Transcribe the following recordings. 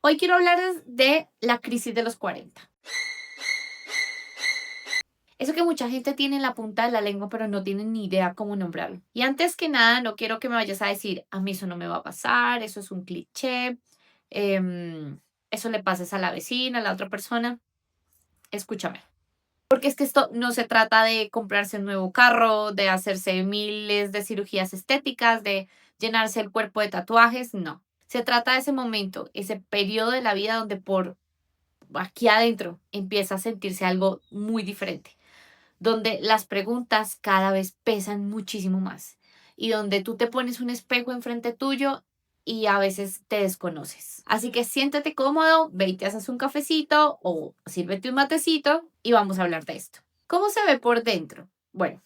Hoy quiero hablarles de la crisis de los 40. Eso que mucha gente tiene en la punta de la lengua, pero no tienen ni idea cómo nombrarlo. Y antes que nada, no quiero que me vayas a decir, a mí eso no me va a pasar, eso es un cliché, em, eso le pases a la vecina, a la otra persona. Escúchame. Porque es que esto no se trata de comprarse un nuevo carro, de hacerse miles de cirugías estéticas, de llenarse el cuerpo de tatuajes, no. Se trata de ese momento, ese periodo de la vida donde por aquí adentro empieza a sentirse algo muy diferente, donde las preguntas cada vez pesan muchísimo más y donde tú te pones un espejo enfrente tuyo y a veces te desconoces. Así que siéntate cómodo, ve y te haces un cafecito o sírvete un matecito y vamos a hablar de esto. ¿Cómo se ve por dentro? Bueno,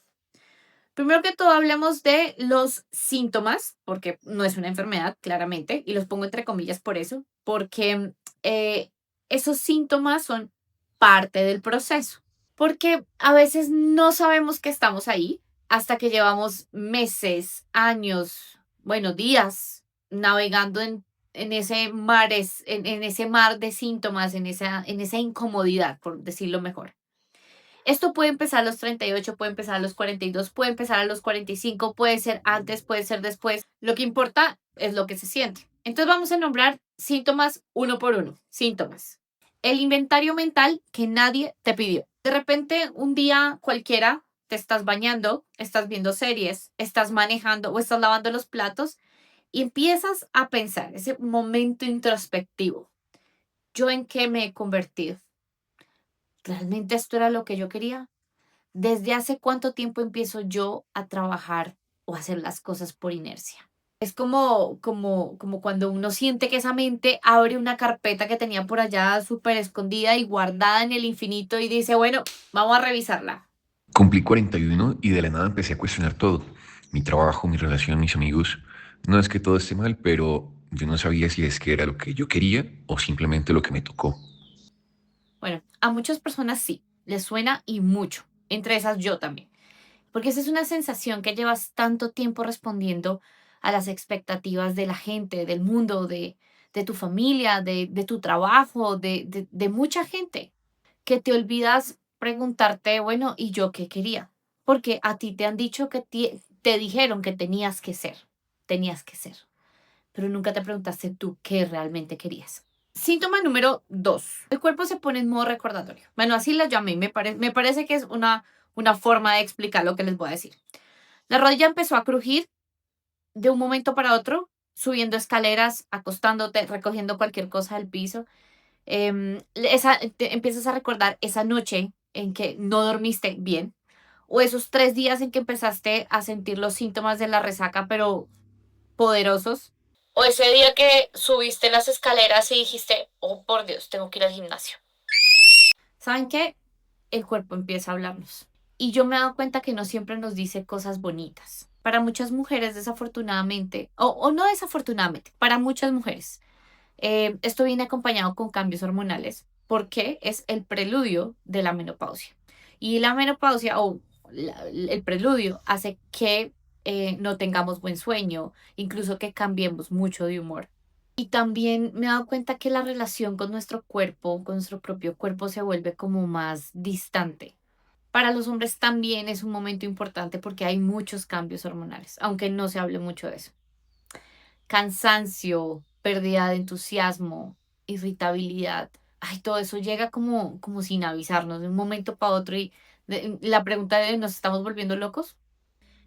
primero que todo hablemos de los síntomas, porque no es una enfermedad, claramente, y los pongo entre comillas por eso, porque esos síntomas son parte del proceso. Porque a veces no sabemos que estamos ahí hasta que llevamos meses, años, bueno, días navegando en ese en ese mar de síntomas, en esa incomodidad, por decirlo mejor. Esto puede empezar a los 38, puede empezar a los 42, puede empezar a los 45, puede ser antes, puede ser después. Lo que importa es lo que se siente. Entonces vamos a nombrar síntomas uno por uno. Síntomas. El inventario mental que nadie te pidió. De repente, un día cualquiera, te estás bañando, estás viendo series, estás manejando o estás lavando los platos y empiezas a pensar, ese momento introspectivo. ¿Yo en qué me he convertido? ¿Realmente esto era lo que yo quería? ¿Desde hace cuánto tiempo empiezo yo a trabajar o a hacer las cosas por inercia? Es como cuando uno siente que esa mente abre una carpeta que tenía por allá súper escondida y guardada en el infinito y dice, bueno, vamos a revisarla. Cumplí 41 y de la nada empecé a cuestionar todo. Mi trabajo, mi relación, mis amigos. No es que todo esté mal, pero yo no sabía si es que era lo que yo quería o simplemente lo que me tocó. Bueno, a muchas personas sí, les suena y mucho, entre esas yo también, porque esa es una sensación que llevas tanto tiempo respondiendo a las expectativas de la gente, del mundo, de tu familia, de tu trabajo, de mucha gente, que te olvidas preguntarte, bueno, ¿y yo qué quería? Porque a ti te han dicho que te dijeron que tenías que ser, pero nunca te preguntaste tú qué realmente querías. Síntoma número 2. El cuerpo se pone en modo recordatorio. Bueno, así la llamé. Me parece que es una forma de explicar lo que les voy a decir. La rodilla empezó a crujir de un momento para otro, subiendo escaleras, acostándote, recogiendo cualquier cosa del piso. Te empiezas a recordar esa noche en que no dormiste bien o esos 3 días en que empezaste a sentir los síntomas de la resaca, pero poderosos. O ese día que subiste las escaleras y dijiste, oh por Dios, tengo que ir al gimnasio. ¿Saben qué? El cuerpo empieza a hablarnos. Y yo me he dado cuenta que no siempre nos dice cosas bonitas. Para muchas mujeres, desafortunadamente, o no desafortunadamente, para muchas mujeres, esto viene acompañado con cambios hormonales porque es el preludio de la menopausia. Y la menopausia o el preludio hace que no tengamos buen sueño, incluso que cambiemos mucho de humor. Y también me he dado cuenta que la relación con nuestro cuerpo, con nuestro propio cuerpo, se vuelve como más distante. Para los hombres también es un momento importante porque hay muchos cambios hormonales, aunque no se hable mucho de eso. Cansancio, pérdida de entusiasmo, irritabilidad. Ay, todo eso llega como sin avisarnos de un momento para otro y la pregunta de ¿nos estamos volviendo locos?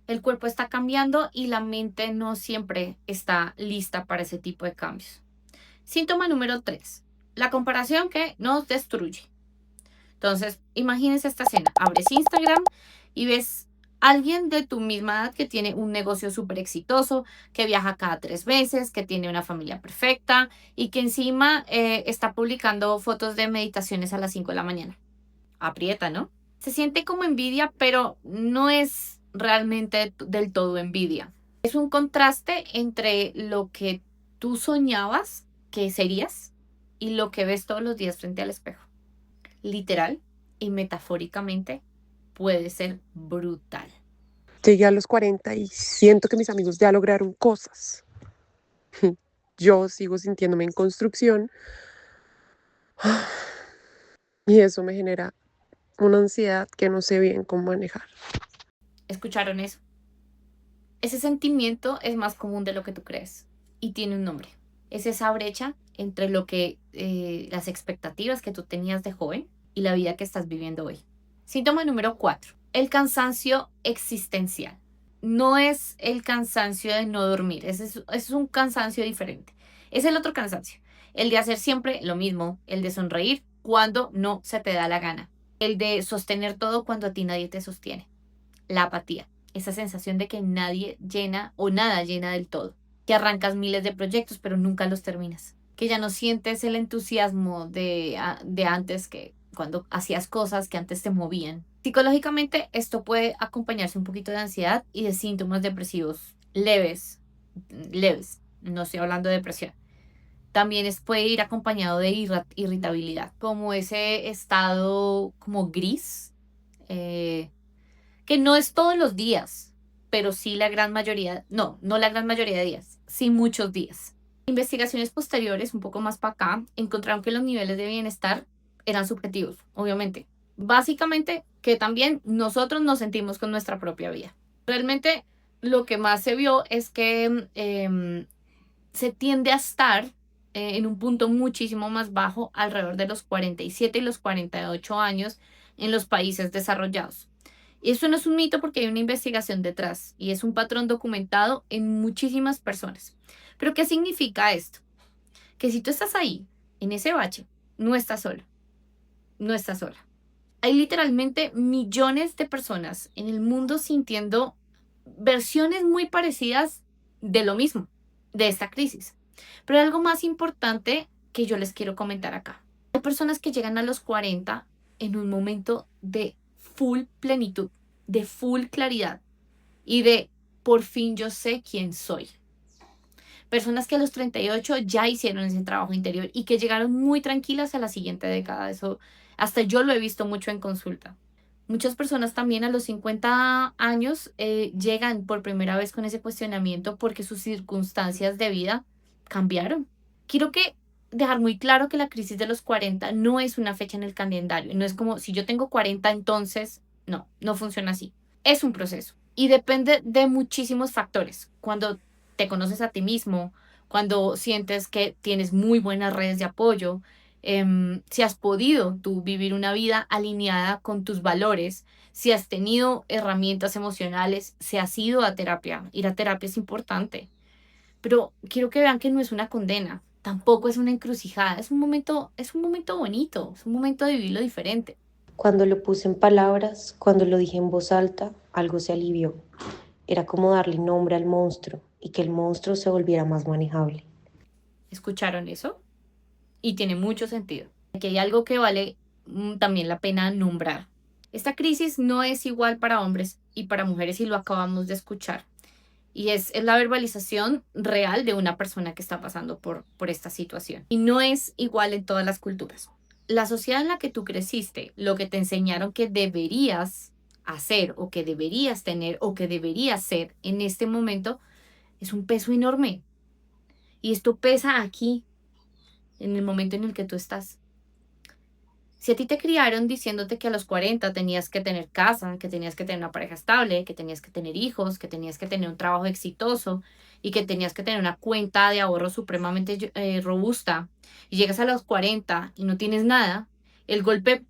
El cuerpo está cambiando y la mente no siempre está lista para ese tipo de cambios. Síntoma número 3. La comparación que nos destruye. Entonces, imagínense esta escena. Abres Instagram y ves a alguien de tu misma edad que tiene un negocio súper exitoso, que viaja cada 3 meses, que tiene una familia perfecta y que encima está publicando fotos de meditaciones a las 5 de la mañana. Aprieta, ¿no? Se siente como envidia, pero no es realmente del todo envidia. Es un contraste entre lo que tú soñabas que serías y lo que ves todos los días frente al espejo. Literal y metafóricamente puede ser brutal. Llegué a los 40 y siento que mis amigos ya lograron cosas. yo sigo sintiéndome en construcción y eso me genera una ansiedad que no sé bien cómo manejar. ¿Escucharon eso? Ese sentimiento es más común de lo que tú crees y tiene un nombre. Es esa brecha entre lo que las expectativas que tú tenías de joven y la vida que estás viviendo hoy. Síntoma número 4. El cansancio existencial. No es el cansancio de no dormir, ese es un cansancio diferente. Es el otro cansancio, el de hacer siempre lo mismo, el de sonreír cuando no se te da la gana, el de sostener todo cuando a ti nadie te sostiene. La apatía, esa sensación de que nadie llena o nada llena del todo, que arrancas miles de proyectos pero nunca los terminas, que ya no sientes el entusiasmo de antes, que cuando hacías cosas que antes te movían. Psicológicamente esto puede acompañarse un poquito de ansiedad y de síntomas depresivos leves, leves, no estoy hablando de depresión. También puede ir acompañado de irritabilidad, como ese estado como gris, eh, que no es todos los días, pero sí la gran mayoría, no la gran mayoría de días, sí muchos días. Investigaciones posteriores, un poco más para acá, encontraron que los niveles de bienestar eran subjetivos, obviamente. Básicamente, que también nosotros nos sentimos con nuestra propia vida. Realmente, lo que más se vio es que se tiende a estar en un punto muchísimo más bajo, alrededor de los 47 y los 48 años en los países desarrollados. Y eso no es un mito porque hay una investigación detrás y es un patrón documentado en muchísimas personas. Pero ¿qué significa esto? Que si tú estás ahí, en ese bache, no estás solo, no estás sola. Hay literalmente millones de personas en el mundo sintiendo versiones muy parecidas de lo mismo, de esta crisis. Pero hay algo más importante que yo les quiero comentar acá. Hay personas que llegan a los 40 en un momento de full plenitud, de full claridad y de por fin yo sé quién soy. Personas que a los 38 ya hicieron ese trabajo interior y que llegaron muy tranquilas a la siguiente década. Eso hasta yo lo he visto mucho en consulta. Muchas personas también a los 50 años llegan por primera vez con ese cuestionamiento porque sus circunstancias de vida cambiaron. Quiero que dejar muy claro que la crisis de los 40 no es una fecha en el calendario. No es como si yo tengo 40 entonces, no funciona así. Es un proceso y depende de muchísimos factores. Cuando te conoces a ti mismo, cuando sientes que tienes muy buenas redes de apoyo, si has podido tú vivir una vida alineada con tus valores, si has tenido herramientas emocionales, si has ido a terapia. Ir a terapia es importante, pero quiero que vean que no es una condena, tampoco es una encrucijada, es un momento bonito, es un momento de vivirlo diferente. Cuando lo puse en palabras, cuando lo dije en voz alta, algo se alivió. Era como darle nombre al monstruo y que el monstruo se volviera más manejable. ¿Escucharon eso? Y tiene mucho sentido. Aquí hay algo que vale también la pena nombrar. Esta crisis no es igual para hombres y para mujeres y lo acabamos de escuchar. Y es la verbalización real de una persona que está pasando por esta situación. Y no es igual en todas las culturas. La sociedad en la que tú creciste, lo que te enseñaron que deberías hacer o que deberías tener o que deberías ser en este momento es un peso enorme. Y esto pesa aquí, en el momento en el que tú estás. Si a ti te criaron diciéndote que a los 40 tenías que tener casa, que tenías que tener una pareja estable, que tenías que tener hijos, que tenías que tener un trabajo exitoso y que tenías que tener una cuenta de ahorro supremamente robusta, y llegas a los 40 y no tienes nada, el golpe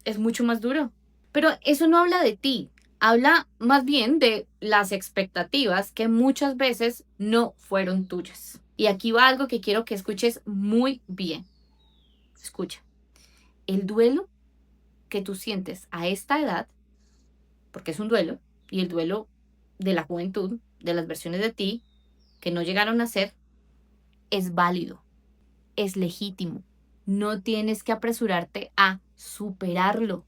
es mucho más duro. Pero eso no habla de ti, habla más bien de las expectativas que muchas veces no fueron tuyas. Y aquí va algo que quiero que escuches muy bien. Escucha. El duelo que tú sientes a esta edad, porque es un duelo, y el duelo de la juventud, de las versiones de ti que no llegaron a ser, es válido, es legítimo. No tienes que apresurarte a superarlo.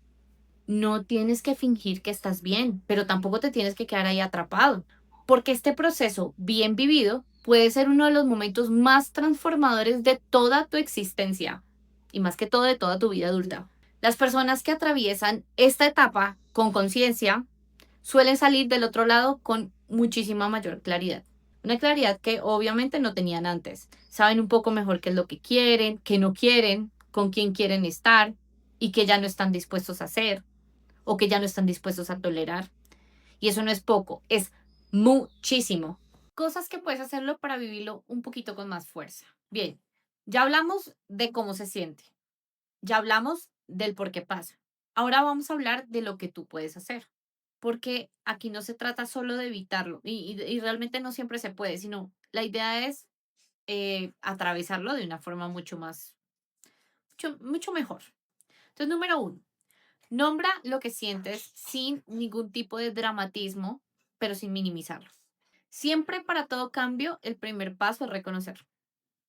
No tienes que fingir que estás bien, pero tampoco te tienes que quedar ahí atrapado, porque este proceso bien vivido puede ser uno de los momentos más transformadores de toda tu existencia y más que todo de toda tu vida adulta. Las personas que atraviesan esta etapa con conciencia suelen salir del otro lado con muchísima mayor claridad. Una claridad que obviamente no tenían antes. Saben un poco mejor qué es lo que quieren, qué no quieren, con quién quieren estar y qué ya no están dispuestos a hacer o que ya no están dispuestos a tolerar. Y eso no es poco, es muchísimo. Cosas que puedes hacerlo para vivirlo un poquito con más fuerza. Bien, ya hablamos de cómo se siente, ya hablamos del por qué pasa. Ahora vamos a hablar de lo que tú puedes hacer, porque aquí no se trata solo de evitarlo y realmente no siempre se puede, sino la idea es atravesarlo de una forma mucho mejor. Entonces, número uno, nombra lo que sientes sin ningún tipo de dramatismo, pero sin minimizarlo. Siempre para todo cambio, el primer paso es reconocer.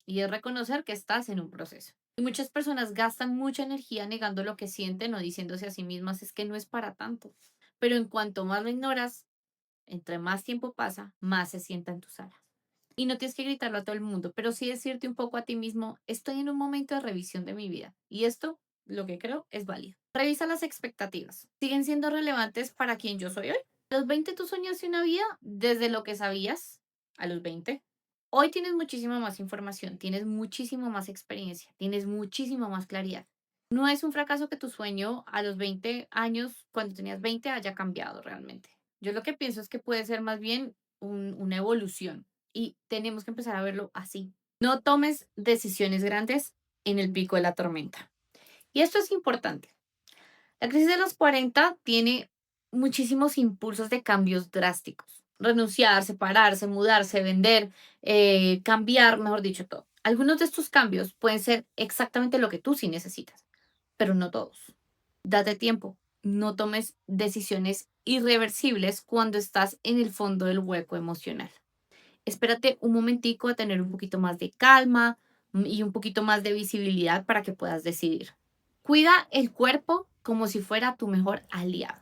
Y es reconocer que estás en un proceso. Y muchas personas gastan mucha energía negando lo que sienten o diciéndose a sí mismas es que no es para tanto. Pero en cuanto más lo ignoras, entre más tiempo pasa, más se sienta en tus alas. Y no tienes que gritarlo a todo el mundo, pero sí decirte un poco a ti mismo, estoy en un momento de revisión de mi vida. Y esto, lo que creo, es válido. Revisa las expectativas. ¿Siguen siendo relevantes para quien yo soy hoy? A los 20 tú soñaste una vida desde lo que sabías a los 20. Hoy tienes muchísima más información, tienes muchísima más experiencia, tienes muchísima más claridad. No es un fracaso que tu sueño a los 20 años, cuando tenías 20, haya cambiado realmente. Yo lo que pienso es que puede ser más bien una evolución y tenemos que empezar a verlo así. No tomes decisiones grandes en el pico de la tormenta. Y esto es importante. La crisis de los 40 tiene muchísimos impulsos de cambios drásticos. Renunciar, separarse, mudarse, vender, cambiar, mejor dicho, todo. Algunos de estos cambios pueden ser exactamente lo que tú sí necesitas, pero no todos. Date tiempo. No tomes decisiones irreversibles cuando estás en el fondo del hueco emocional. Espérate un momentico a tener un poquito más de calma y un poquito más de visibilidad para que puedas decidir. Cuida el cuerpo como si fuera tu mejor aliado,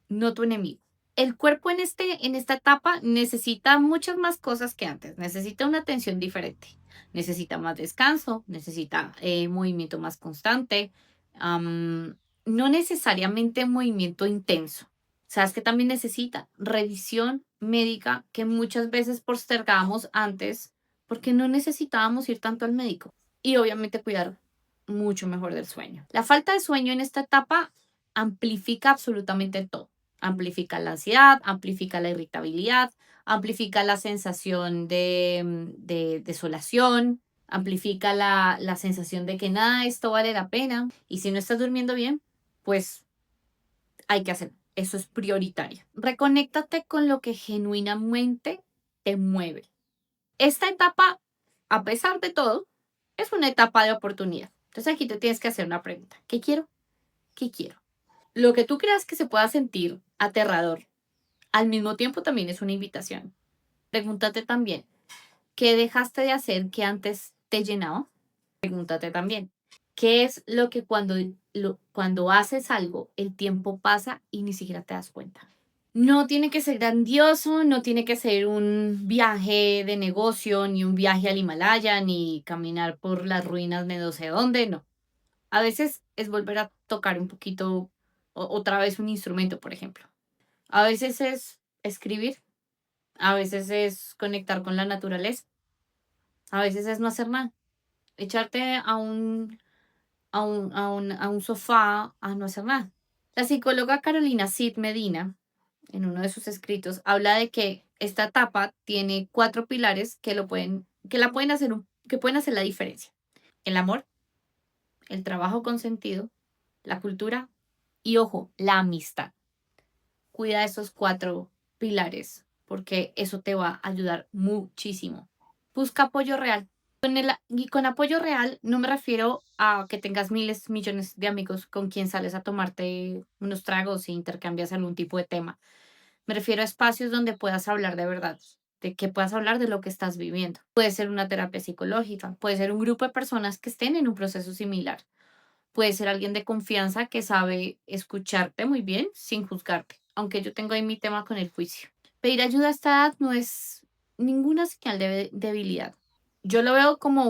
no tu enemigo. El cuerpo en esta etapa necesita muchas más cosas que antes. Necesita una atención diferente. Necesita más descanso, necesita movimiento más constante, no necesariamente movimiento intenso. ¿Sabes que también necesita? Revisión médica que muchas veces postergábamos antes porque no necesitábamos ir tanto al médico. Y obviamente cuidar mucho mejor del sueño. La falta de sueño en esta etapa amplifica absolutamente todo. Amplifica la ansiedad, amplifica la irritabilidad, amplifica la sensación de desolación, amplifica la sensación de que nada de esto vale la pena. Y si no estás durmiendo bien, pues hay que hacerlo. Eso es prioritario. Reconéctate con lo que genuinamente te mueve. Esta etapa, a pesar de todo, es una etapa de oportunidad. Entonces aquí te tienes que hacer una pregunta. ¿Qué quiero? ¿Qué quiero? Lo que tú creas que se pueda sentir aterrador, al mismo tiempo también es una invitación. Pregúntate también, ¿qué dejaste de hacer que antes te llenaba? Pregúntate también, ¿qué es lo que cuando haces algo, el tiempo pasa y ni siquiera te das cuenta? No tiene que ser grandioso, no tiene que ser un viaje de negocio, ni un viaje al Himalaya, ni caminar por las ruinas de no sé dónde, no. A veces es volver a tocar un poquito, otra vez un instrumento, por ejemplo. A veces es escribir, a veces es conectar con la naturaleza, a veces es no hacer nada, echarte a un sofá a no hacer nada. La psicóloga Carolina Cid Medina, en uno de sus escritos, habla de que esta etapa tiene 4 pilares que pueden hacer la diferencia. El amor, el trabajo con sentido, la cultura y, ojo, la amistad. Cuida esos 4 pilares porque eso te va a ayudar muchísimo. Busca apoyo real. Y con apoyo real no me refiero a que tengas miles, millones de amigos con quien sales a tomarte unos tragos e intercambias algún tipo de tema. Me refiero a espacios donde puedas hablar de verdad, de que puedas hablar de lo que estás viviendo. Puede ser una terapia psicológica, puede ser un grupo de personas que estén en un proceso similar, puede ser alguien de confianza que sabe escucharte muy bien sin juzgarte, aunque yo tengo ahí mi tema con el juicio. Pedir ayuda a esta edad no es ninguna señal de debilidad. Yo lo veo como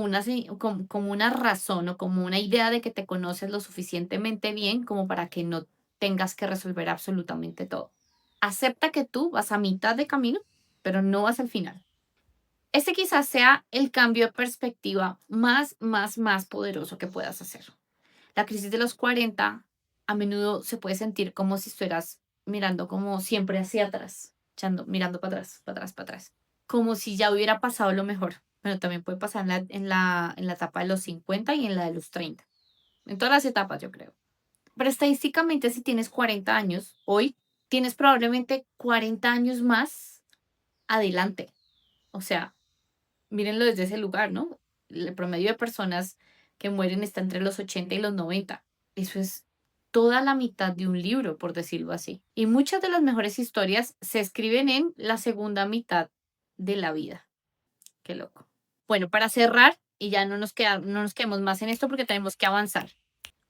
como una razón o como una idea de que te conoces lo suficientemente bien como para que no tengas que resolver absolutamente todo. Acepta que tú vas a mitad de camino, pero no vas al final. Este quizás sea el cambio de perspectiva más poderoso que puedas hacer. La crisis de los 40 a menudo se puede sentir como si estuvieras mirando como siempre hacia atrás, mirando para atrás, para atrás, para atrás, como si ya hubiera pasado lo mejor. Pero también puede pasar en la etapa de los 50 y en la de los 30. En todas las etapas, yo creo. Pero estadísticamente, si tienes 40 años, hoy tienes probablemente 40 años más adelante. O sea, mírenlo desde ese lugar, ¿no? El promedio de personas que mueren está entre los 80 y los 90. Eso es toda la mitad de un libro, por decirlo así. Y muchas de las mejores historias se escriben en la segunda mitad de la vida. Qué loco. Bueno, para cerrar, y ya no nos quedemos más en esto porque tenemos que avanzar.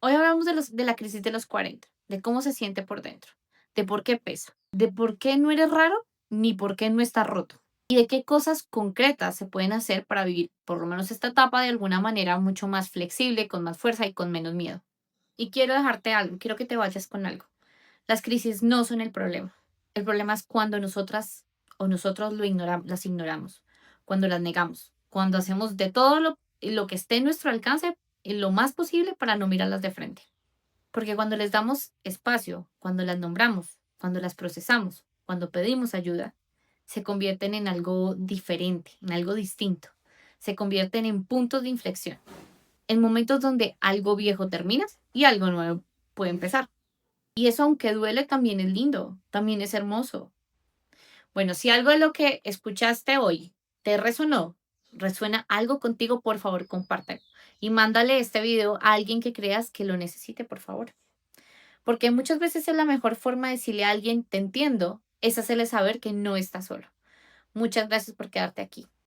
Hoy hablamos de la crisis de los 40, de cómo se siente por dentro, de por qué pesa, de por qué no eres raro, ni por qué no estás roto. Y de qué cosas concretas se pueden hacer para vivir por lo menos esta etapa de alguna manera mucho más flexible, con más fuerza y con menos miedo. Y quiero dejarte algo, quiero que te vayas con algo. Las crisis no son el problema. El problema es cuando nosotras o nosotros las ignoramos, cuando las negamos, cuando hacemos de todo lo que esté en nuestro alcance y lo más posible para no mirarlas de frente. Porque cuando les damos espacio, cuando las nombramos, cuando las procesamos, cuando pedimos ayuda, se convierten en algo diferente, en algo distinto. Se convierten en puntos de inflexión, en momentos donde algo viejo termina y algo nuevo puede empezar. Y eso, aunque duele, también es lindo, también es hermoso. Bueno, si algo de lo que escuchaste hoy te resonó, resuena algo contigo, por favor, compártelo. Y mándale este video a alguien que creas que lo necesite, por favor. Porque muchas veces es la mejor forma de decirle a alguien, te entiendo, es hacerle saber que no está solo. Muchas gracias por quedarte aquí.